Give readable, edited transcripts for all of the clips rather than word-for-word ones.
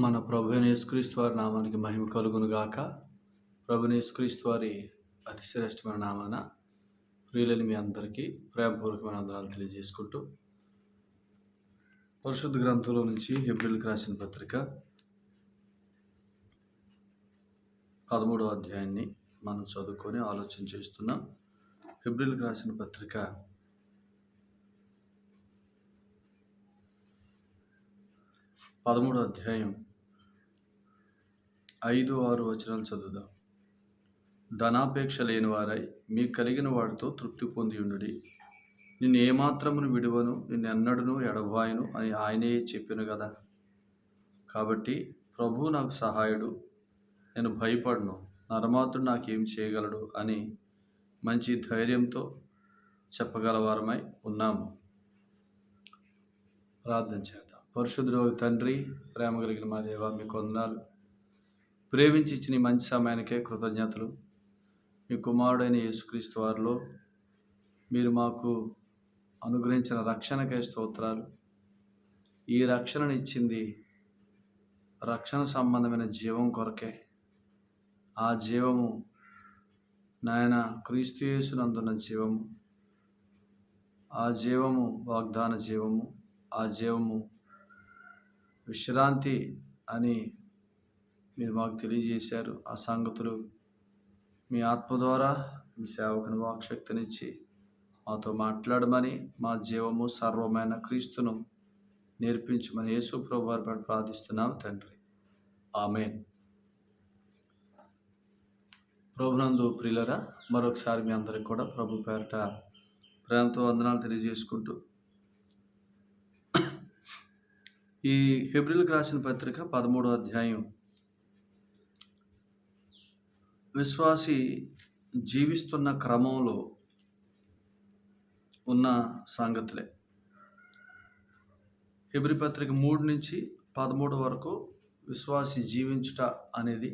మన ప్రభువైన యేసుక్రీస్తు వారి నామానికి మహిమ కలుగును గాక. ప్రభువైన యేసుక్రీస్తు వారి అతి శ్రేష్టమైన నామాన ప్రియులని మీ అందరికీ ప్రేమపూర్వకమైన వందనాలు తెలియజేసుకుంటూ, పరిశుద్ధ గ్రంథంలో నుంచి హెబ్రీయులకు రాసిన పత్రిక 13వ అధ్యాయాన్ని మనం చదువుకొని ఆలోచన చేస్తున్నాం. హెబ్రీయులకు రాసిన పత్రిక 13వ అధ్యాయం 5-6 వచనాలు చదువుదాం. ధనాపేక్ష లేని వారై మీకు కలిగిన వాడితో తృప్తి పొంది ఉండుడి. నిన్ను ఏమాత్రమును విడువను, నిన్ను ఎన్నడూను ఎడబాయను అని ఆయనే చెప్పెను కదా. కాబట్టి ప్రభువు నాకు సహాయుడు, నేను భయపడను, నరమాత్రుడు నాకేం చేయగలడు అని మంచి ధైర్యంతో చెప్పగలవారమై ఉన్నాము. ప్రార్థన చేద్దాం. పరిశుద్ధుడైన తండ్రి, ప్రేమ కలిగిన మా దేవా, మీకు వందనాలు. ప్రేమించి ఇచ్చిన ఈ మంచి సమయానికే కృతజ్ఞతలు. మీ కుమారుడైన యేసుక్రీస్తు వారిలో మీరు మాకు అనుగ్రహించిన రక్షణకై స్తోత్రాలు. ఈ రక్షణను ఇచ్చింది రక్షణ సంబంధమైన జీవం కొరకే. ఆ జీవము నాయన క్రీస్తు యేసునందున్న జీవము, ఆ జీవము వాగ్దాన జీవము, ఆ జీవము విశ్రాంతి అని మీరు మాకు తెలియజేశారు. ఆ సంగతులు మీ ఆత్మ ద్వారా మీ సేవకుని వాక్శక్తినిచ్చి మాతో మాట్లాడమని, మా జీవము సర్వమైన క్రీస్తును నేర్పించమని యేసు ప్రభు వారి పట్ల ప్రార్థిస్తున్నాము తండ్రి. ఆమేన్. ప్రభునందు ప్రియులరా, మరొకసారి మీ అందరికి కూడా ప్రభు పేరట ప్రేమతో వందనాలు తెలియజేసుకుంటూ, ఈ హెబ్రీయులకు రాసిన పత్రిక 13వ అధ్యాయం విశ్వాసి జీవిస్తున్న క్రమంలో ఉన్న సంగతులే. హెబ్రీ పత్రిక 3 నుంచి 13 వరకు విశ్వాసి జీవించుట అనేది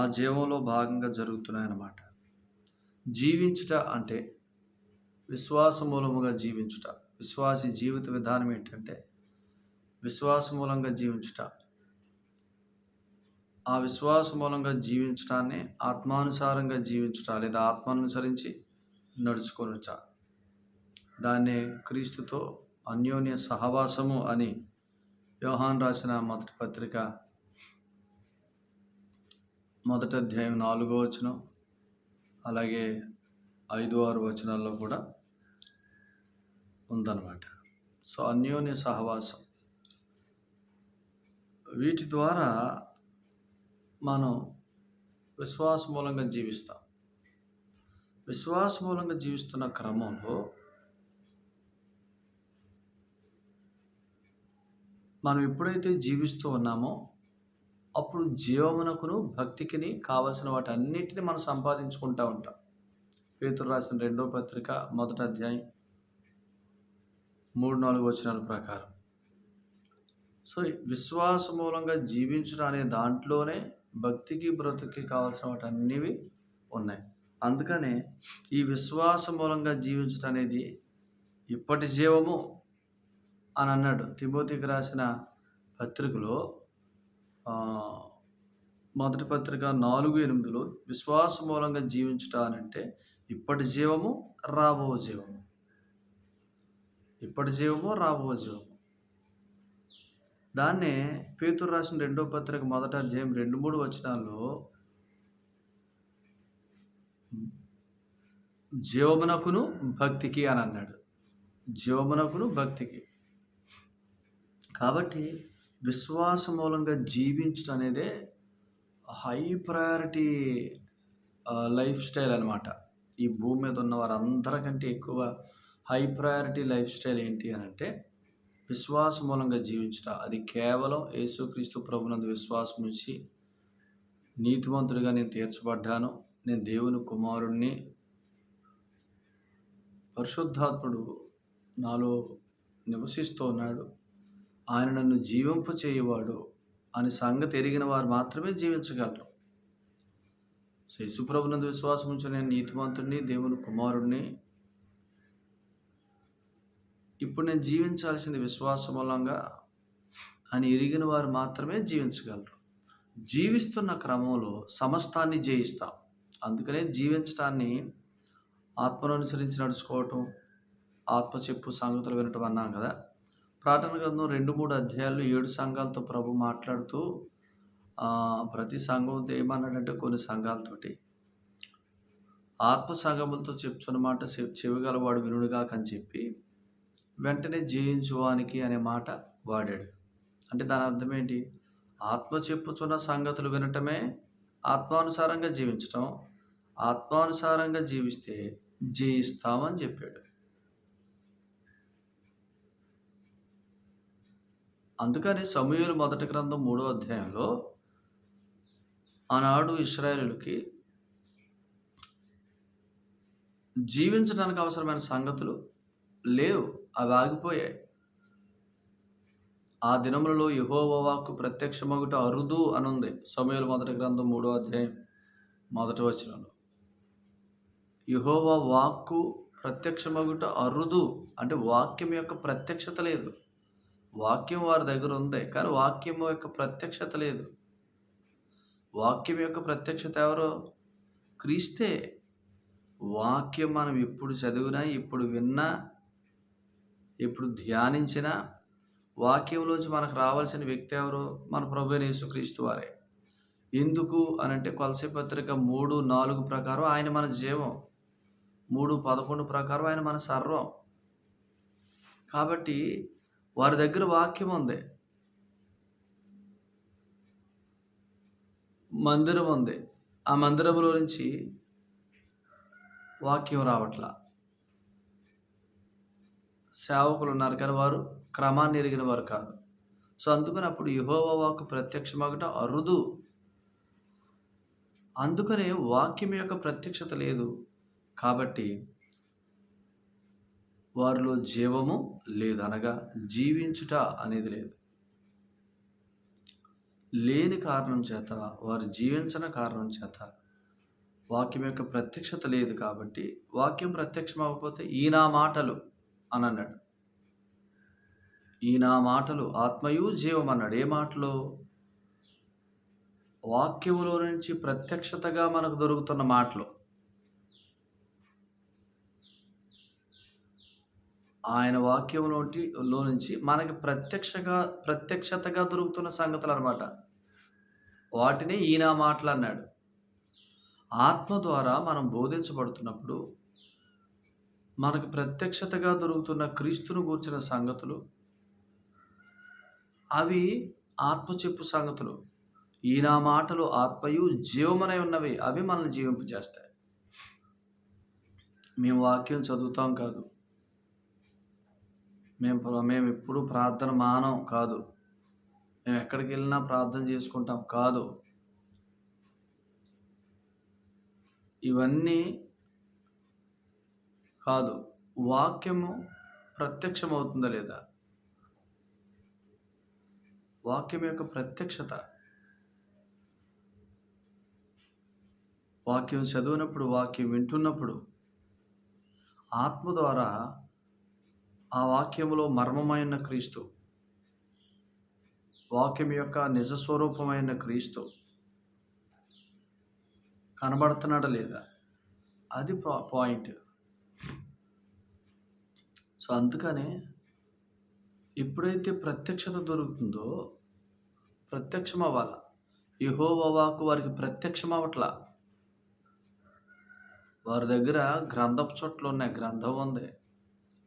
ఆ జీవంలో భాగంగా జరుగుతున్నాయన్నమాట. జీవించుట అంటే విశ్వాస మూలముగా జీవించుట. విశ్వాసి జీవిత విధానం ఏంటంటే విశ్వాస మూలంగా జీవించుట. ఆ విశ్వాస మూలంగా జీవించటాన్ని ఆత్మానుసారంగా జీవించుట లేదా ఆత్మానుసరించి నడుచుకొనుట. దాన్నే క్రీస్తుతో అన్యోన్య సహవాసము అని యోహాను రాసిన మొదటి పత్రిక 1వ అధ్యాయం 4వ వచనం, అలాగే 5-6 వచనాల్లో కూడా ఉందన్నమాట. సో అన్యోన్య సహవాసం, వీటి ద్వారా మనం విశ్వాస మూలంగా జీవిస్తాం. విశ్వాస మూలంగా జీవిస్తున్న క్రమంలో మనం ఎప్పుడైతే జీవిస్తూ ఉన్నామో అప్పుడు జీవమునకును భక్తికిని కావలసిన వాటన్నిటిని మనం సంపాదించుకుంటూ ఉంటాం. పేతురు రాసిన 2వ పత్రిక 1వ అధ్యాయం 3-4 వచనాల ప్రకారం. సో విశ్వాస మూలంగా జీవించడం అనే దాంట్లోనే భక్తికి బ్రతుకి కావాల్సిన వాటన్నివి ఉన్నాయి. అందుకనే ఈ విశ్వాస మూలంగా జీవించడం అనేది ఇప్పటి జీవము అని అన్నాడు. తిమోతికి రాసిన పత్రికలో మొదటి పత్రిక 4:8 విశ్వాస మూలంగా జీవించుట అని అంటే ఇప్పటి జీవము, రాబో జీవము. ఇప్పటి జీవము, రాబో జీవము. దాన్నే పేతురు రాసిన 2వ పత్రిక 1వ అధ్యాయం 2-3 వచనాల్లో జీవమునకును భక్తికి అని అన్నాడు. జీవమునకును భక్తికి. కాబట్టి విశ్వాస మూలంగా జీవించడం అనేదే హై ప్రయారిటీ లైఫ్ స్టైల్ అనమాట. ఈ భూమి మీద ఉన్న వారందరికంటే ఎక్కువ హై ప్రయారిటీ లైఫ్ స్టైల్ ఏంటి అని అంటే విశ్వాస మూలంగా జీవించుట. అది కేవలం యేసుక్రీస్తు ప్రభునందు విశ్వాసం ఉంచి నీతిమంతుడిగా నేను తీర్చబడ్డాను, నేను దేవుని కుమారుణ్ణి, పరిశుద్ధాత్ముడు నాలో నివసిస్తూ ఉన్నాడు, ఆయన నన్ను జీవింప చేయవాడు అని సంగతి ఎరిగిన వారు మాత్రమే జీవించగలరు. సో యేసుప్రభునందు విశ్వాసం ఉంచి నేను నీతిమంతుడిని, దేవుని కుమారుణ్ణి, ఇప్పుడు నేను జీవించాల్సింది విశ్వాస మూలంగా అని ఎరిగిన వారు మాత్రమే జీవించగలరు. జీవిస్తున్న క్రమంలో సమస్తాన్ని జయిస్తాం. అందుకనే జీవించటాన్ని ఆత్మను అనుసరించి నడుచుకోవటం, ఆత్మ చెప్పు సంగతులు వినటం అన్నాం కదా. ప్రకటన గ్రంథం 2-3 అధ్యాయాల్లో 7 సంఘాలతో ప్రభు మాట్లాడుతూ ప్రతి సంఘంతో ఏమన్నాడంటే, కొన్ని సంఘాలతోటి ఆత్మ సంఘములతో చెప్తున్న మాట చెవిగలవాడు వినుడుగాక అని చెప్పి వెంటనే జయించువానికి అనే మాట వాడాడు. అంటే దాని అర్థం ఏంటి? ఆత్మ చెప్పుచున్న సంగతులు వినటమే ఆత్మానుసారంగా జీవించటం. ఆత్మానుసారంగా జీవిస్తే జయిస్తామని చెప్పాడు. అందుకని సమూయేలు మొదటి గ్రంథం 3వ అధ్యాయంలో ఆనాడు ఇశ్రాయేలుకి జీవించడానికి అవసరమైన సంగతులు లేవు, అవి ఆగిపోయాయి. ఆ దినములలో యెహోవా వాక్కు ప్రత్యక్షమగుట అరుదు అనుంది సమూయేలు మొదటి గ్రంథం 3వ అధ్యాయం 1వ వచనంలో. యెహోవా వాక్కు ప్రత్యక్షమగుట అరుదు అంటే వాక్యం యొక్క ప్రత్యక్షత లేదు. వాక్యం వారి దగ్గర ఉంది, కానీ వాక్యం యొక్క ప్రత్యక్షత లేదు. వాక్యం యొక్క ప్రత్యక్షత ఎవరో? క్రీస్తే. వాక్యం మనం ఎప్పుడు చదివినా, ఎప్పుడు విన్నా, ఎప్పుడు ధ్యానించినా వాక్యంలోంచి మనకు రావాల్సిన వ్యక్తి ఎవరు? మన ప్రభువైన యేసుక్రీస్తు వారే. ఎందుకు అనంటే కొలస్సీ పత్రిక 3:4 ప్రకారం ఆయన మన జీవం, 3:11 ప్రకారం ఆయన మన సర్వం. కాబట్టి వారి దగ్గర వాక్యం ఉంది, మందిరం ఉంది. ఆ మందిరంలో నుంచి వాక్యం రావట్లా. సేవకులు ఉన్నారు, కానీ వారు క్రమాన్ని ఎరిగిన వారు కాదు. సో అందుకని అప్పుడు యెహోవా వాక్కు ప్రత్యక్షమగుట అరుదు. అందుకనే వాక్యం యొక్క ప్రత్యక్షత లేదు, కాబట్టి వారిలో జీవము లేదు, అనగా జీవించుట అనేది లేదు. లేని కారణం చేత, వారు జీవించని కారణం చేత వాక్యం యొక్క ప్రత్యక్షత లేదు. కాబట్టి వాక్యం ప్రత్యక్షం అవ్వకపోతే ఈ నా మాటలు అని అన్నాడు. ఈ నా మాటలు ఆత్మయు జీవం అన్నాడు. ఏ మాటలు? వాక్యములో నుంచి ప్రత్యక్షతగా మనకు దొరుకుతున్న మాటలు. ఆయన వాక్యంలో నుంచి మనకి ప్రత్యక్షతగా దొరుకుతున్న సంగతులు అన్నమాట. వాటిని ఈ నా మాటలు అన్నాడు. ఆత్మ ద్వారా మనం బోధించబడుతున్నప్పుడు మనకు ప్రత్యక్షతగా దొరుకుతున్న క్రీస్తును గూర్చిన సంగతులు, అవి ఆత్మ చెప్పు సంగతులు. ఈ నా మాటలు ఆత్మయు జీవమనై ఉన్నవి, అవి మనల్ని జీవింపజేస్తాయి. మేము వాక్యం చదువుతాం కాదు, మేము ఎప్పుడు ప్రార్థన మానం కాదు, మేము ఎక్కడికి వెళ్ళినా ప్రార్థన చేసుకుంటాం కాదు. ఇవన్నీ కాదు. వాక్యము ప్రత్యక్షమవుతుందా లేదా? వాక్యం యొక్క ప్రత్యక్షత. వాక్యం చదివినప్పుడు, వాక్యం వింటున్నప్పుడు ఆత్మ ద్వారా ఆ వాక్యములో మర్మమైన క్రీస్తు, వాక్యం యొక్క నిజస్వరూపమైన క్రీస్తు కనబడుతున్నాడా లేదా? అది పాయింట్. సో అందుకనే ఎప్పుడైతే ప్రత్యక్షత దొరుకుతుందో ప్రత్యక్షం అవ్వాలా. యెహోవా వాక్కు వారికి ప్రత్యక్షం అవ్వట్లా. వారి దగ్గర గ్రంథపు చుట్టలు ఉన్నాయి, గ్రంథం ఉంది,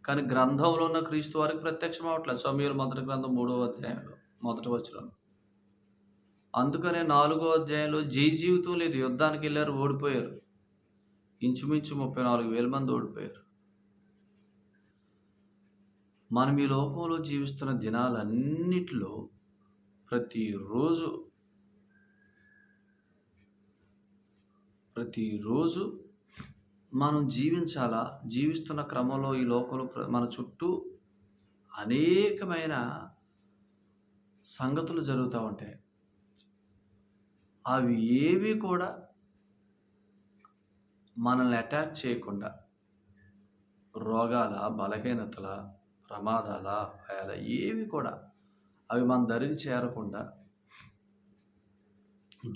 కానీ గ్రంథంలో ఉన్న క్రీస్తు వారికి ప్రత్యక్షం అవ్వట్లేదు. సమూయేలు మొదటి గ్రంథం 3వ అధ్యాయంలో 1వ వచనం. అందుకనే 4వ అధ్యాయంలో జీవితం లేదు. యుద్ధానికి వెళ్ళారు, ఓడిపోయారు. ఇంచుమించు 34,000 మంది ఓడిపోయారు. మనం ఈ లోకంలో జీవిస్తున్న దినాలన్నిటిలో ప్రతిరోజు మనం జీవించాలా. జీవిస్తున్న క్రమంలో ఈ లోకంలో మన చుట్టూ అనేకమైన సంగతులు జరుగుతూ ఉంటాయి. అవి ఏవి కూడా మనల్ని అటాక్ చేయకుండా, రోగాల, బలహీనతల, ప్రమాదాల, భయాల ఏవి కూడా అవి మన దరికి చేరకుండా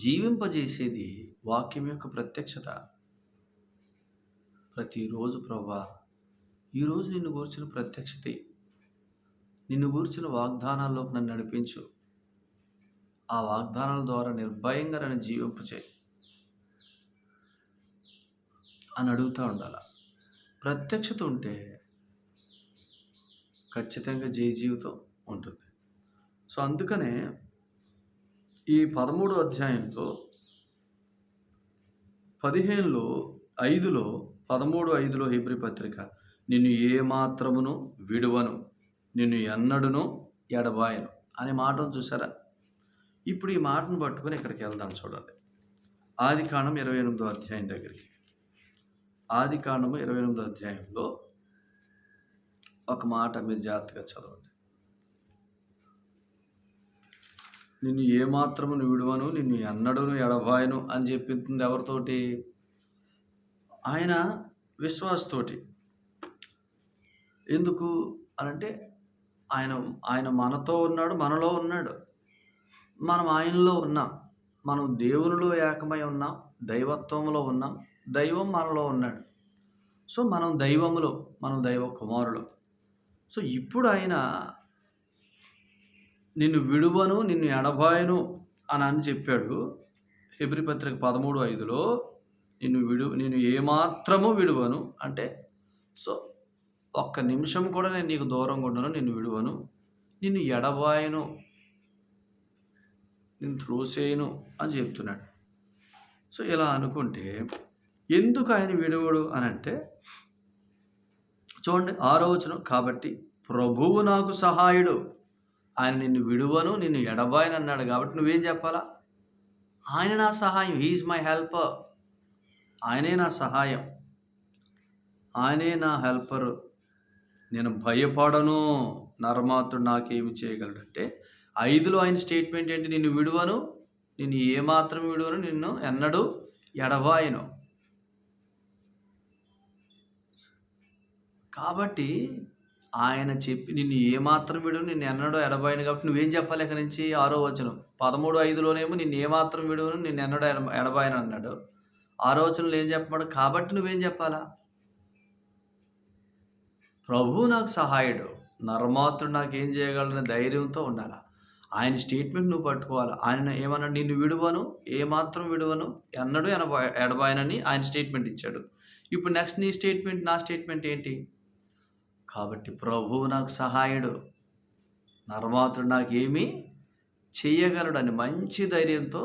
జీవింపజేసేది వాక్యం యొక్క ప్రత్యక్షత. ప్రతిరోజు ప్రభువా, ఈరోజు నిన్ను గూర్చిన ప్రత్యక్షత, నిన్ను గూర్చిన వాగ్దానాల్లోకి నన్ను నడిపించు. ఆ వాగ్దానాల ద్వారా నిర్భయంగా నన్ను జీవింపచేయి అని అడుగుతూ ఉండాలి. ప్రత్యక్షత ఉంటే ఖచ్చితంగా జీవితం ఉంటుంది. సో అందుకనే ఈ 13వ అధ్యాయంలో 15:5లో 13:5లో హెబ్రీ పత్రిక, నిన్ను ఏమాత్రమును విడువను, నిన్ను ఎన్నడును ఎడబాయను అనే మాటను చూసారా? ఇప్పుడు ఈ మాటను పట్టుకొని ఇక్కడికి వెళ్దాం. చూడండి, ఆదికాండం 28వ అధ్యాయం దగ్గరికి. ఆదికాండము 28వ అధ్యాయంలో ఒక మాట మీరు జాగ్రత్తగా చదవండి. నిన్ను ఏమాత్రమును విడువను, నిన్ను ఎన్నడును ఎడబాయను అని చెప్పింది ఎవరితోటి? ఆయన విశ్వాసతోటి. ఎందుకు అనంటే ఆయన మనతో ఉన్నాడు, మనలో ఉన్నాడు, మనం ఆయనలో ఉన్నాం, మనం దేవునిలో ఏకమై ఉన్నాం, దైవత్వంలో ఉన్నాం, దైవం మనలో ఉన్నాడు. సో మనం దైవములో, మనం దైవ కుమారులు. సో ఇప్పుడు ఆయన నిన్ను విడువను, నిన్ను ఎడబాయను అని చెప్పాడు. హెబ్రీ పత్రిక 13:5లో నిన్ను ఏమాత్రము విడువను అంటే, సో ఒక్క నిమిషం కూడా నేను నీకు దూరంగా ఉండను, నిన్ను విడువను, నిన్ను ఎడబాయను, నిన్ను త్రోసేయను అని చెప్తున్నాడు. సో ఇలా అనుకుంటే ఎందుకు ఆయన విడువడు అని అంటే, చూడండి 6వ వచనం, కాబట్టి ప్రభువు నాకు సహాయుడు, ఆయన నిన్ను విడువను, నిన్ను ఎడబాయను అన్నాడు. కాబట్టి నువ్వేం చెప్పాలా? ఆయన నా సహాయం, హీఈస్ మై హెల్పర్, ఆయనే నా సహాయం, ఆయనే నా హెల్పరు, నేను భయపడను, నరమాత్రుడు నాకేమి చేయగలడు అంటే 5లో ఆయన స్టేట్మెంట్ ఏంటి? నిన్ను విడువను, నిన్ను ఏమాత్రం విడువను, నిన్ను ఎన్నడూ ఎడబాయను. కాబట్టి ఆయన చెప్పి నిన్ను ఏమాత్రం విడువను, నిన్ను ఎన్నడూ ఎడబాయను. కాబట్టి నువ్వేం చెప్పాలి? ఇక్కడి నుంచి 6వ వచనం 13:5లోనేమో నిన్ను ఏమాత్రం విడువను, నిన్ను ఎన్నడూ ఎడబాయను అన్నాడు. 6వ వచనంలో ఏం చెప్పమాడు? కాబట్టి నువ్వేం చెప్పాలా? ప్రభువు నాకు సహాయుడు, నరమాత్రుడు నాకేం చేయగలనే ధైర్యంతో ఉండాలి. ఆయన స్టేట్మెంట్ నువ్వు పట్టుకోవాలి. ఆయన ఏమన్నాడు? నిన్ను విడువను, ఏమాత్రం విడువను, ఎన్నడూ ఎడబాయనని ఆయన స్టేట్మెంట్ ఇచ్చాడు. ఇప్పుడు నెక్స్ట్ నీ స్టేట్మెంట్, నా స్టేట్మెంట్ ఏంటి? కాబట్టి ప్రభువు నాకు సహాయుడు, నరమాత్రుడు నాకేమీ చెయ్యగలడు అని మంచి ధైర్యంతో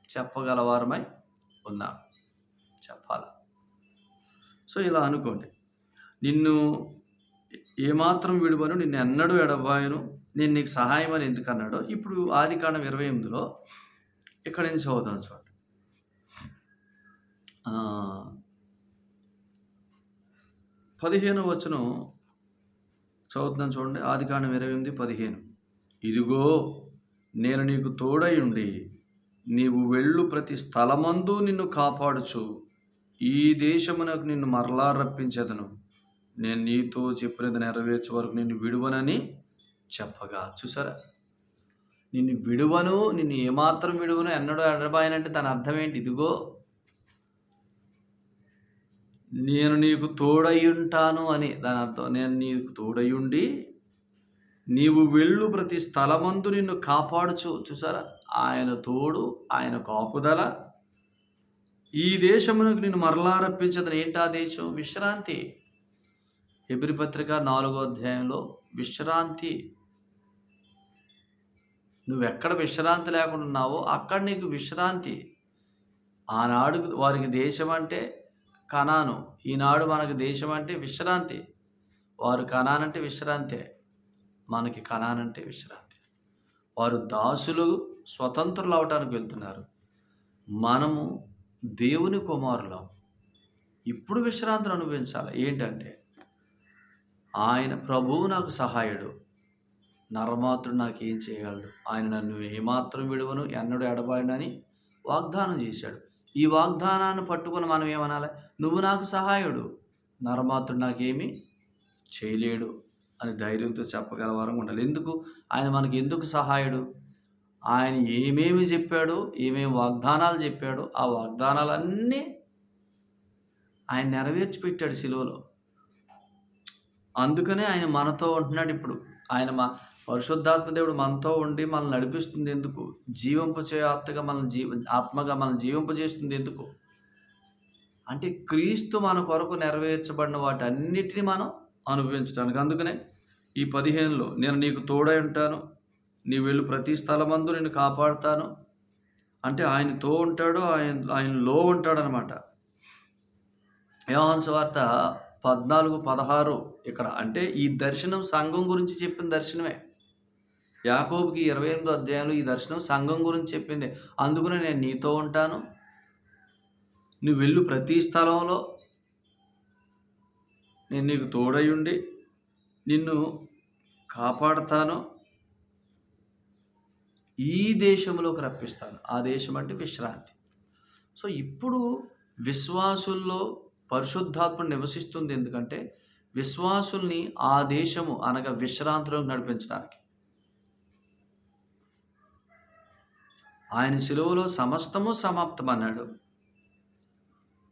చెప్పగలవారమై ఉన్నా చెప్పాలి. సో ఇలా అనుకోండి, నిన్ను ఏమాత్రం విడువను, నిన్ను ఎన్నడూ ఎడబాయను, నేను నీకు సహాయం అని ఎందుకు అన్నాడో ఇప్పుడు ఆదికాండం 28లో ఇక్కడ నుంచి చదువుతాను. చూడండి, 15వ వచనం చదువుతున్నాను. చూడండి, ఆదికాండం 28:15, ఇదిగో నేను నీకు తోడై ఉండి నీవు వెళ్ళు ప్రతి స్థలమందు నిన్ను కాపాడుచు ఈ దేశమునకు నిన్ను మరలా రప్పించేదను, నేను నీతో చెప్పినది నెరవేర్చే వరకు నిన్ను విడువనని చెప్పగా. చూసారా, నిన్ను విడువను, నిన్ను ఏమాత్రం విడువను, ఎన్నడూ ఎడబాయనంటే దాని అర్థం ఏంటి? ఇదిగో నేను నీకు తోడై ఉంటాను అని దాని అర్థం. నేను నీకు తోడై ఉండి నీవు వెళ్ళు ప్రతి స్థలమందు నిన్ను కాపాడుచు. చూసారా, ఆయన తోడు, ఆయన కాపుదల, ఈ దేశమునకు నిన్ను మరలా రప్పించదని. ఏంటి ఆ దేశం? విశ్రాంతి. హెబ్రీ పత్రిక 4వ అధ్యాయంలో విశ్రాంతి. నువ్వెక్కడ విశ్రాంతి లేకుండా ఉన్నావో అక్కడ నీకు విశ్రాంతి. ఆనాడు వారికి దేశం అంటే కనాను, ఈనాడు మనకు దేశం అంటే విశ్రాంతి. వారు కనాన్ అంటే విశ్రాంతే, మనకి కనాన్ అంటే విశ్రాంతి. వారు దాసులు స్వతంత్రులు అవటానికి వెళ్తున్నారు, మనము దేవుని కుమారులం. ఇప్పుడు విశ్రాంతిని అనుభవించాలి. ఏంటంటే ఆయన ప్రభువు నాకు సహాయుడు, నరమాత్రుడు నాకు ఏం చేయగలడు, ఆయన నన్ను ఏమాత్రం విడువను, ఎన్నడూ ఎడబాయనని వాగ్దానం చేశాడు. ఈ వాగ్దానాన్ని పట్టుకొని మనం ఏమనాలి? నువ్వు నాకు సహాయుడు, నరమాత్రుడు నాకేమీ చేయలేడు అని ధైర్యంతో చెప్పగల వారం ఉండాలి. ఎందుకు? ఆయన మనకి ఎందుకు సహాయుడు? ఆయన ఏమేమి చెప్పాడో, ఏమేమి వాగ్దానాలు చెప్పాడో, ఆ వాగ్దానాలన్నీ ఆయన నెరవేర్చి పెట్టాడు సిలువలో. అందుకనే ఆయన మనతో ఉంటున్నాడు ఇప్పుడు. ఆయన పరిశుద్ధాత్మ దేవుడు మనతో ఉండి మనల్ని నడిపిస్తుంది ఎందుకు? జీవింపచే ఆత్మగా మనల్ని జీవింపజేస్తుంది ఎందుకు? అంటే క్రీస్తు మన కొరకు నెరవేర్చబడిన వాటన్నిటిని మనం అనుభవించడానికి. అందుకనే ఈ 15లో నేను నీకు తోడై ఉంటాను, నీవు వెళ్ళు ప్రతి స్థలమందు నిన్ను కాపాడుతాను. అంటే ఆయనతో ఉంటాడు, ఆయనలో ఉంటాడనమాట. యోహాను సువార్త 14:16 ఇక్కడ. అంటే ఈ దర్శనం సంఘం గురించి చెప్పిన దర్శనమే. యాకోబుకి 28వ అధ్యాయంలో ఈ దర్శనం సంఘం గురించి చెప్పింది. అందుకనే నేను నీతో ఉంటాను, నువ్వు వెళ్ళు ప్రతి స్థలంలో, నేను నీకు తోడై ఉండి నిన్ను కాపాడుతాను, ఈ దేశంలోకి రప్పిస్తాను. ఆ దేశం అంటే విశ్రాంతి. సో ఇప్పుడు విశ్వాసుల్లో పరిశుద్ధాత్మ నివసిస్తుంది. ఎందుకంటే విశ్వాసుల్ని ఆ దేశము అనగా విశ్రాంతిలోకి నడిపించడానికి. ఆయన సిలువలో సమస్తము సమాప్తం అన్నాడు.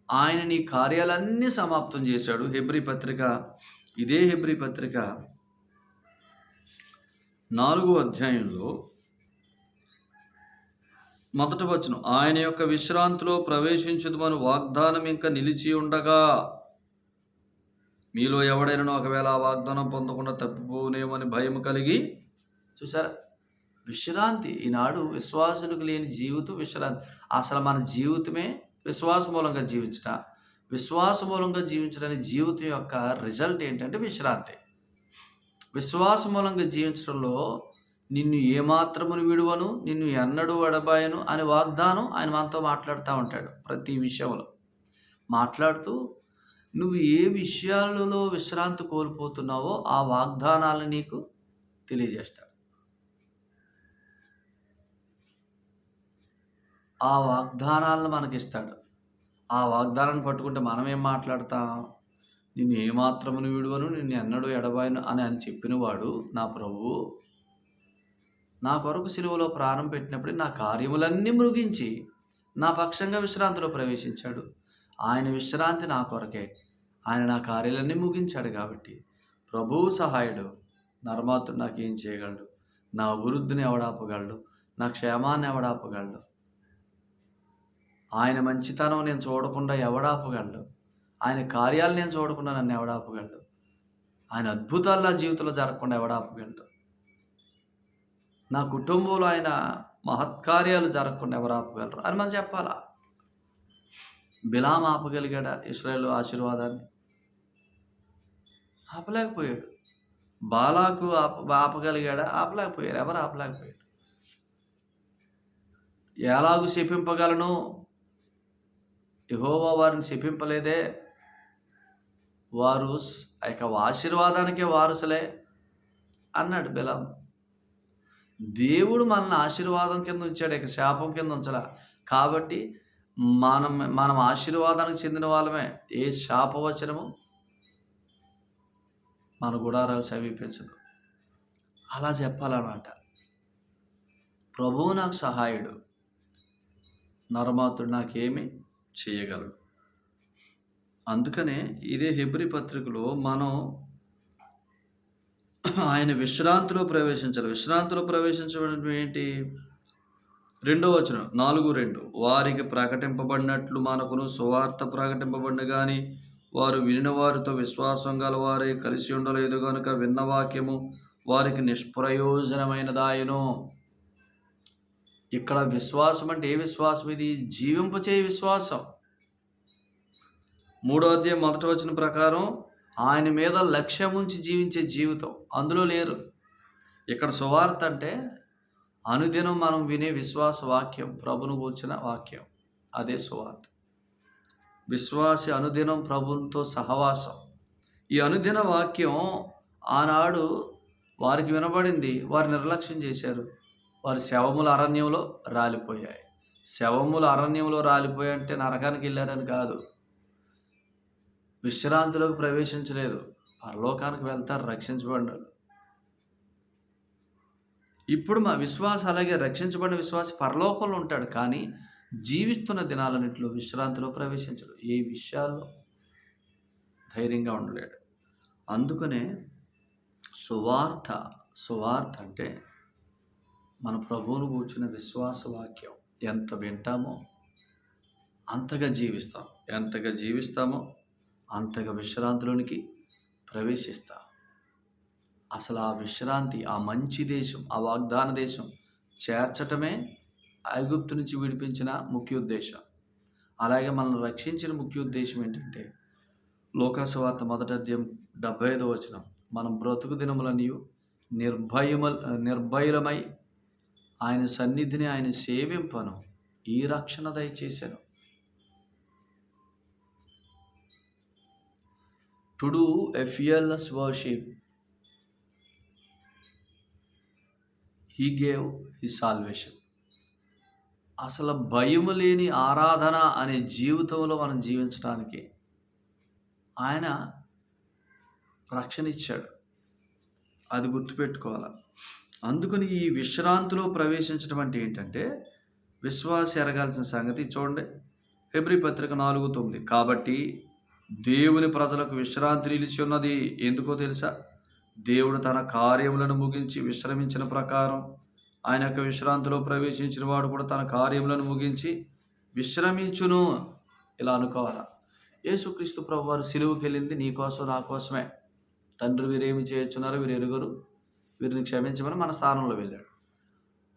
ఆయన నీ కార్యాలన్నీ సమాప్తం చేశాడు. ఇదే హెబ్రీ పత్రిక 4వ అధ్యాయంలో మొదటి వచనం, ఆయన యొక్క విశ్రాంతిలో ప్రవేశించుదుమని వాగ్దానం ఇంకా నిలిచి ఉండగా మీలో ఎవడైనా ఒకవేళ ఆ వాగ్దానం పొందకుండా తప్పిపోనేమని భయం కలిగి. చూసారా, విశ్రాంతి. ఈనాడు విశ్వాసులకు లేని జీవితం విశ్రాంతి. అసలు మన జీవితమే విశ్వాస మూలంగా జీవించట. విశ్వాస మూలంగా జీవించడానికి జీవితం యొక్క రిజల్ట్ ఏంటంటే విశ్రాంతి. విశ్వాస మూలంగా జీవించడంలో నిన్ను ఏమాత్రమును విడువను, నిన్ను ఎన్నడూ ఎడబాయను అనే వాగ్దానం ఆయన మనతో మాట్లాడుతూ ఉంటాడు. ప్రతి విషయంలో మాట్లాడుతూ నువ్వు ఏ విషయాలలో విశ్రాంతి కోల్పోతున్నావో ఆ వాగ్దానాలను నీకు తెలియజేస్తాడు. ఆ వాగ్దానాలను మనకిస్తాడు. ఆ వాగ్దానాన్ని పట్టుకుంటే మనం ఏం మాట్లాడతాం? నిన్ను ఏమాత్రమును విడువను, నిన్ను ఎన్నడూ ఎడబాయను అని చెప్పినవాడు నా ప్రభువు నా కొరకు సిలువలో ప్రాణం పెట్టినప్పుడు నా కార్యములన్నీ మృగించి నా పక్షంగా విశ్రాంతిలో ప్రవేశించాడు. ఆయన విశ్రాంతి నా కొరకే. ఆయన నా కార్యాలన్నీ ముగించాడు. కాబట్టి ప్రభువు సహాయుడు. నరమాత్రుడు నాకేం చేయగలడు? నా అభివృద్ధిని ఎవడాపగలడు? నా క్షేమాన్ని ఎవడాపగలడు? ఆయన మంచితనం నేను చూడకుండా ఎవడాపగలడు? ఆయన కార్యాలు నేను చూడకుండా నన్ను ఎవడాపగలడు? ఆయన అద్భుతాలు నా జీవితంలో జరగకుండా ఎవడాపగలడు? నా కుటుంబంలో ఆయన మహత్కార్యాలు జరగకుండా ఎవరు ఆపగలరు అని మనం చెప్పాలా? బిలాము ఆపగలిగాడా ఇశ్రాయేలు ఆశీర్వాదాన్ని? ఆపలేకపోయాడు. బాలాకు ఆపగలిగాడా? ఆపలేకపోయారు. ఎవరు ఆపలేకపోయారు. ఎలాగూ శపింపగలను? యెహోవా వారిని శపింపలేదే. వారు ఆశీర్వాదానికే వారసులే అన్నాడు బిలాము. దేవుడు మనల్ని ఆశీర్వాదం కింద ఉంచాడు, ఇక శాపం కింద ఉంచలా. కాబట్టి మనం ఆశీర్వాదానికి చెందిన వాళ్ళమే. ఏ శాపవచనము మన గుడారాలు సమీపించదు. అలా చెప్పాలన్నమాట. ప్రభువు నాకు సహాయుడు, నరమాతుడు నాకేమి చేయగలడు. అందుకనే ఇదే హెబ్రీ పత్రికలో మనం ఆయన విశ్రాంతిలో ప్రవేశించాలి. విశ్రాంతిలో ప్రవేశించడం ఏంటి? 2వ వచనం 4:2 వారికి ప్రకటింపబడినట్లు మనకును సువార్త ప్రకటింపబడిన గాని వారు వినిన వారితో విశ్వాసం గలవారే కలిసి ఉండలేదు కనుక విన్న వాక్యము వారికి నిష్ప్రయోజనమైనదాయను. ఇక్కడ విశ్వాసం అంటే ఏ విశ్వాసం? ఇది జీవింపచే విశ్వాసం. 3వ అధ్యాయం 1వ వచనం ప్రకారం ఆయన మీద లక్ష్యం ఉంచి జీవించే జీవితం అందులో లేరు. ఇక్కడ సువార్త అంటే అనుదినం మనం వినే విశ్వాస వాక్యం, ప్రభును గూర్చిన వాక్యం. అదే సువార్త. విశ్వాసి అనుదినం ప్రభువుతో సహవాసం. ఈ అనుదిన వాక్యం ఆనాడు వారికి వినబడింది, వారు నిర్లక్ష్యం చేశారు. వారి శవముల అరణ్యంలో రాలిపోయాయి. శవముల అరణ్యంలో రాలిపోయాయి అంటే నరకానికి వెళ్ళారని కాదు, విశ్రాంతిలోకి ప్రవేశించలేదు. పరలోకానికి వెళ్తారు రక్షించబడిన వాళ్ళు. ఇప్పుడు మా విశ్వాస అలాగే రక్షించబడిన విశ్వాసి పరలోకంలో ఉంటాడు, కానీ జీవిస్తున్న దినాలన్నింటిలో విశ్రాంతిలో ప్రవేశించడు. ఏ విషయాల్లో ధైర్యంగా ఉండలేడు. అందుకనే సువార్త సువార్త అంటే మన ప్రభువును కూర్చున్న విశ్వాస వాక్యం. ఎంత వింటామో అంతగా జీవిస్తాం, ఎంతగా జీవిస్తామో అంతగా విశ్రాంతిలోనికి ప్రవేశిస్తాం. అసలు ఆ విశ్రాంతి, ఆ మంచి దేశం, ఆ వాగ్దాన దేశం చేర్చటమే ఐగుప్తు నుంచి విడిపించిన ముఖ్య ఉద్దేశం. అలాగే మనల్ని రక్షించిన ముఖ్య ఉద్దేశం ఏంటంటే లోకాసు వార్త 1వ అధ్యాయం 75వ వచనం, మనం బ్రతుకు దినములన్నీ నిర్భయులమై ఆయన సన్నిధిని ఆయన సేవింపను ఈ రక్షణ దయచేశాను. To do a fearless worship he gave his salvation. అసలు భయము లేని ఆరాధన అనే జీవితంలో మనం జీవించడానికి ఆయన రక్షణ ఇచ్చాడు. అది గుర్తుపెట్టుకోవాలి. అందుకని ఈ విశ్రాంతిలో ప్రవేశించడం అంటే ఏంటంటే విశ్వాస ఎరగాల్సిన సంగతి చూడండి. హెబ్రీ పత్రిక 4:9, కాబట్టి దేవుని ప్రజలకు విశ్రాంతి నిలిచి ఉన్నది. ఎందుకో తెలుసా? దేవుడు తన కార్యములను ముగించి విశ్రమించిన ప్రకారం ఆయన యొక్క విశ్రాంతిలో ప్రవేశించిన వాడు కూడా తన కార్యములను ముగించి విశ్రమించును. ఇలా అనుకోవాలా. యేసుక్రీస్తు ప్రభువారు సిలువకి వెళ్ళింది నీ కోసం, నా కోసమే. తండ్రి వీరేమి చేయొచ్చున్నారో వీరు ఎరుగరు, వీరిని క్షమించమని మన స్థానంలో వెళ్ళాడు.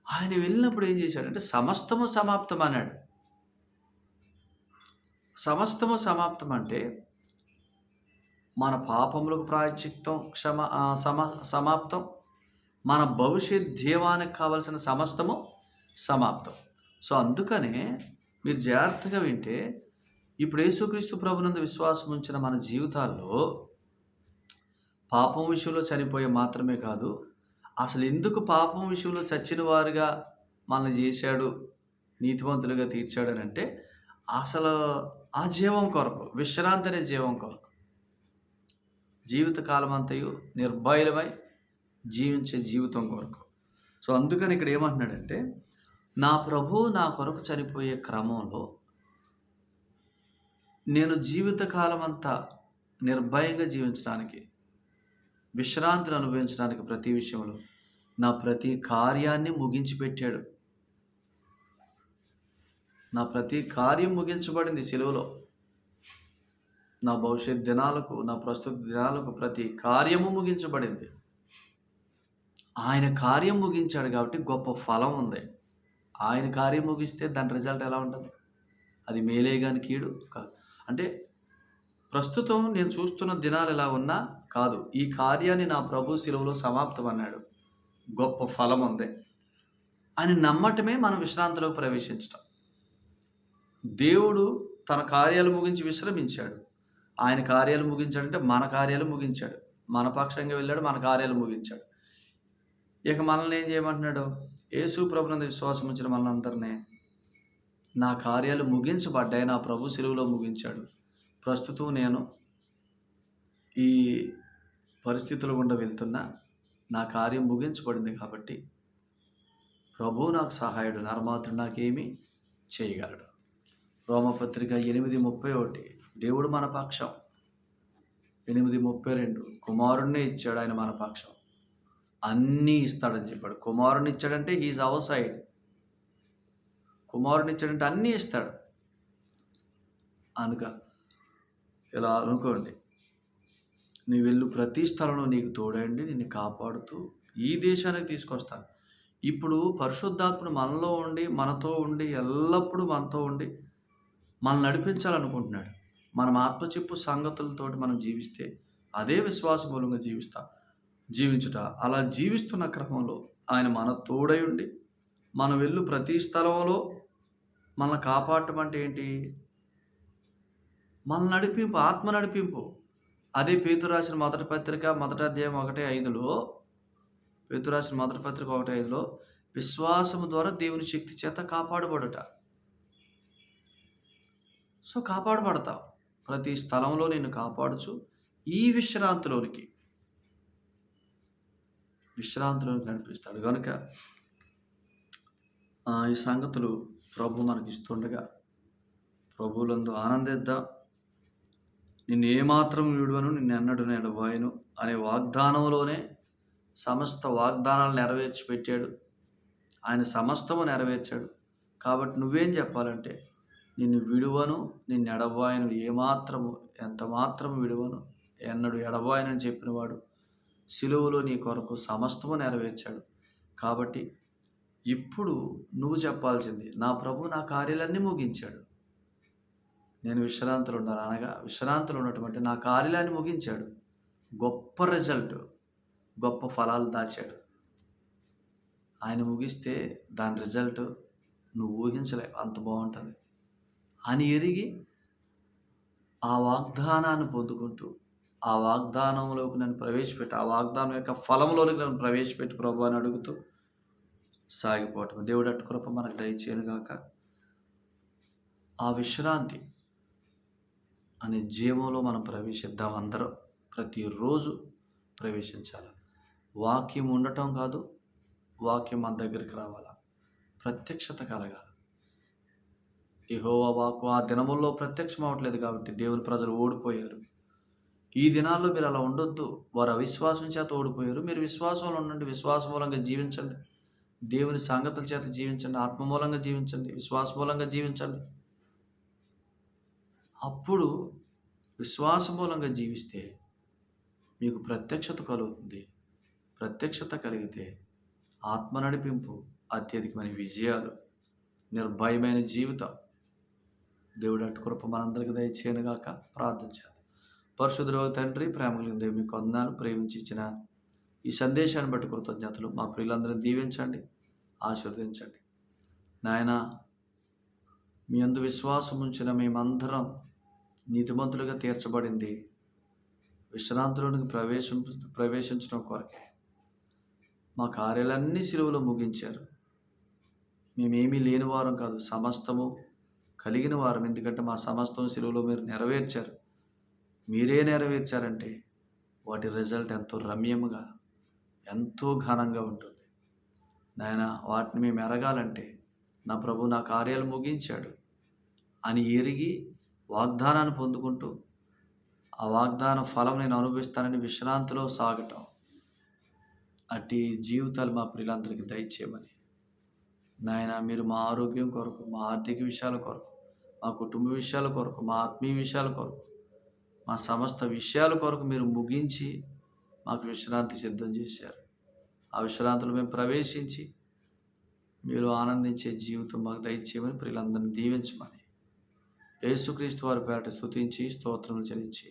ఆయన వెళ్ళినప్పుడు ఏం చేశాడంటే సమస్తము సమాప్తం అన్నాడు. సమస్తము సమాప్తం అంటే మన పాపములకు ప్రాయశ్చిత్తం సమాప్తం, మన భవిష్యత్ జీవానికి కావలసిన సమస్తము సమాప్తం. సో అందుకనే మీరు జాగ్రత్తగా వింటే ఇప్పుడు యేసుక్రీస్తు ప్రభునందు విశ్వాసం ఉంచిన మన జీవితాల్లో పాపం విషయంలో చనిపోయే మాత్రమే కాదు, అసలు ఎందుకు పాపం విషయంలో చచ్చిన వారుగా మనల్ని చేశాడు, నీతివంతులుగా తీర్చాడని అంటే అసలు ఆ జీవం కొరకు, విశ్రాంతి అనే జీవం కొరకు, జీవితకాలం అంతయు నిర్భయులమై జీవించే జీవితం కొరకు. సో అందుకని ఇక్కడ ఏమంటున్నాడంటే నా ప్రభువు నా కొరకు చనిపోయే క్రమంలో నేను జీవితకాలం అంతా నిర్భయంగా జీవించడానికి, విశ్రాంతిని అనుభవించడానికి ప్రతి విషయంలో నా ప్రతి కార్యాన్ని ముగించి పెట్టాడు. నా ప్రతి కార్యం ముగించబడింది సిలువలో. నా భవిష్యత్ దినాలకు, నా ప్రస్తుత దినాలకు ప్రతి కార్యము ముగించబడింది. ఆయన కార్యం ముగించాడు కాబట్టి గొప్ప ఫలం ఉంది. ఆయన కార్యం ముగిస్తే దాని రిజల్ట్ ఎలా ఉంటుంది? అది మేలే కానీ కీడు కాదు. అంటే ప్రస్తుతం నేను చూస్తున్న దినాలు ఎలా ఉన్నా కాదు, ఈ కార్యాన్ని నా ప్రభు సిలువలో సమాప్తం అన్నాడు, గొప్ప ఫలం ఉంది అని నమ్మటమే మనం విశ్రాంతిలోకి ప్రవేశించటం. దేవుడు తన కార్యాలు ముగించి విశ్రమించాడు. ఆయన కార్యాలు ముగించాడంటే మన కార్యాలు ముగించాడు, మన పక్షంగా వెళ్ళాడు, మన కార్యాలు ముగించాడు. ఇక మనల్ని ఏం చేయమంటున్నాడు? యేసు ప్రభునందు విశ్వాసం ఉంచిన మనల్ని అందరినీ నా కార్యాలు ముగించబడ్డాయి, నా ప్రభు సిలువలో ముగించాడు. ప్రస్తుతం నేను ఈ పరిస్థితుల గుండా వెళ్తున్నా, నా కార్యం ముగించబడింది కాబట్టి ప్రభువు నాకు సహాయుడు, నరమాత్రుడు నాకేమీ చేయగలడు. రోమపత్రిక 8:31, దేవుడు మన పక్షం. 8:32, కుమారుణ్ణే ఇచ్చాడు ఆయన మన పక్షం, అన్నీ ఇస్తాడని చెప్పాడు. కుమారుని ఇచ్చాడంటే హీజ్ అవర్ సైడ్. కుమారుని ఇచ్చాడంటే అన్నీ ఇస్తాడు. అనుక ఇలా అనుకోండి, నీ వెళ్ళు ప్రతి స్థలంలో నీకు తోడండి, నిన్ను కాపాడుతూ ఈ దేశానికి తీసుకొస్తాను. ఇప్పుడు పరిశుద్ధాత్ముడు మనలో ఉండి, మనతో ఉండి, ఎల్లప్పుడూ మనతో ఉండి మనల్ని నడిపించాలనుకుంటున్నాడు. మనం ఆత్మచెప్పు సంగతులతోటి మనం జీవిస్తే అదే విశ్వాస మూలంగా జీవించుట. అలా జీవిస్తున్న క్రమంలో ఆయన మన తోడై ఉండి మనం వెళ్ళు ప్రతి స్థలంలో మనల్ని కాపాడటం అంటే ఏంటి? మన నడిపింపు, ఆత్మ నడిపింపు. అదే పేతురు రాసిన మొదటి పత్రిక 1వ అధ్యాయం 1:5లో, పేతురు రాసిన మొదటి పత్రిక 1:5లో విశ్వాసము ద్వారా దేవుని శక్తి చేత కాపాడబడుట. సో కాపాడబడతావు. ప్రతి స్థలంలో నిన్ను కాపాడుచు ఈ విశ్రాంతిలోనికి నడిపిస్తాడు కనుక ఈ సంగతులు ప్రభు మనకి ఇస్తుండగా ప్రభువులందు ఆనందిద్దాం. నిన్ను ఏమాత్రం విడువను, నిన్ను ఎన్నడూ ఎడబాయను అనే వాగ్దానంలోనే సమస్త వాగ్దానాలు నెరవేర్చి పెట్టాడు. ఆయన సమస్తము నెరవేర్చాడు. కాబట్టి నువ్వేం చెప్పాలంటే, నిన్ను విడువను, నిన్ను ఎడబాయను, ఏమాత్రము ఎంత మాత్రము విడువను, ఎన్నడూ ఎడబాయనని చెప్పినవాడు సిలువలో నీ కొరకు సమస్తము నెరవేర్చాడు. కాబట్టి ఇప్పుడు నువ్వు చెప్పాల్సింది, నా ప్రభు నా కార్యాలన్నీ ముగించాడు, నేను విశ్రాంతిలో ఉండాలి. అనగా విశ్రాంతిలో ఉన్నటువంటి నా కార్యాలన్నీ ముగించాడు. గొప్ప రిజల్ట్, గొప్ప ఫలాలు దాచాడు. ఆయన ముగిస్తే దాని రిజల్ట్ నువ్వు ఊహించలేవు, అంత బాగుంటుంది అని ఎరిగి ఆ వాగ్దానాన్ని పొందుకుంటూ ఆ వాగ్దానంలోకి నన్ను ప్రవేశపెట్టి, ఆ వాగ్దానం యొక్క ఫలంలోనికి నన్ను ప్రవేశపెట్టి ప్రభు అని అడుగుతూ సాగిపోవటం. దేవుడు అటు కృప మనకు దయచేయనుగాక. ఆ విశ్రాంతి అనే జీవంలో మనం ప్రవేశిద్దాం. అందరం ప్రతిరోజు ప్రవేశించాలి. వాక్యం ఉండటం కాదు, వాక్యం మన దగ్గరికి రావాలా, ప్రత్యక్షత కలగాలి. యెహోవా వాక్కు ఆ దినముల్లో ప్రత్యక్షం అవ్వట్లేదు కాబట్టి దేవుని ప్రజలు ఓడిపోయారు. ఈ దినాల్లో మీరు అలా ఉండొద్దు. వారు అవిశ్వాసం చేత ఓడిపోయారు. మీరు విశ్వాసంలో ఉండండి, విశ్వాస మూలంగా జీవించండి, దేవుని సంగతుల చేత జీవించండి, ఆత్మ మూలంగా జీవించండి, విశ్వాస మూలంగా జీవించండి. అప్పుడు విశ్వాస మూలంగా జీవిస్తే మీకు ప్రత్యక్షత కలుగుతుంది. ప్రత్యక్షత కలిగితే ఆత్మ నడిపింపు, అత్యధికమైన విజయాలు, నిర్భయమైన జీవితం. దేవుడు అటు కృప మనందరికీ దయచేయనుగాక. ప్రార్థన చేద్దాం. పరిశుద్ధుడైన తండ్రి, ప్రేమ కలిగిన దేవుని మీకు వందనాలు. ప్రేమించి ఇచ్చిన ఈ సందేశాన్ని బట్టి కృతజ్ఞతలు. మా ప్రియులందరినీ దీవించండి, ఆశీర్వదించండి. నాయన, మీ యందు విశ్వాసం ఉంచిన మేమందరం నీతిమంతులుగా తీర్చబడింది విశ్రాంతిలోనికి ప్రవేశించడం కొరకే. మా కార్యాలన్నీ సిలువలో ముగించారు. మేమేమీ లేని వారం కాదు, సమస్తము కలిగిన వారం. ఎందుకంటే మా సమస్తం సిలువలో మీరు నెరవేర్చారు. మీరే నెరవేర్చారంటే వాటి రిజల్ట్ ఎంతో రమ్యముగా, ఎంతో ఘనంగా ఉంటుంది. నాయన, వాటిని మేము ఎరగాలంటే నా ప్రభు నా కార్యాలు ముగించాడు అని ఎరిగి వాగ్దానాన్ని పొందుకుంటూ ఆ వాగ్దాన ఫలం నేను అనుభవిస్తానని విశ్రాంతిలో సాగటం, అట్టి జీవితాలు మా ప్రియులందరికీ దయచేయమని నాయన, మీరు మా ఆరోగ్యం కొరకు, మా ఆర్థిక విషయాల కొరకు, మా కుటుంబ విషయాల కొరకు, మా ఆత్మీయ విషయాల కొరకు, మా సమస్త విషయాల కొరకు మీరు ముగించి మాకు విశ్రాంతి సిద్ధం చేశారు. ఆ విశ్రాంతిలో మేము ప్రవేశించి మీరు ఆనందించే జీవితం మాకు దయచేయమని ప్రియులందరినీ దీవించమని యేసుక్రీస్తు వారి పేరట స్తుతించి స్తోత్రం చెల్లించి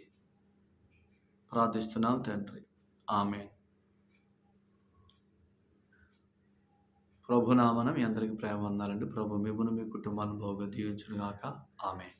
ప్రార్థిస్తున్నాం తండ్రి. ఆమేన్. ప్రభునామన మీ అందరికీ ప్రేమ వందనాలండి. ప్రభు మిమ్మును మీ కుటుంబాన్ని బాగా దీవించును గాక. ఆమేన్.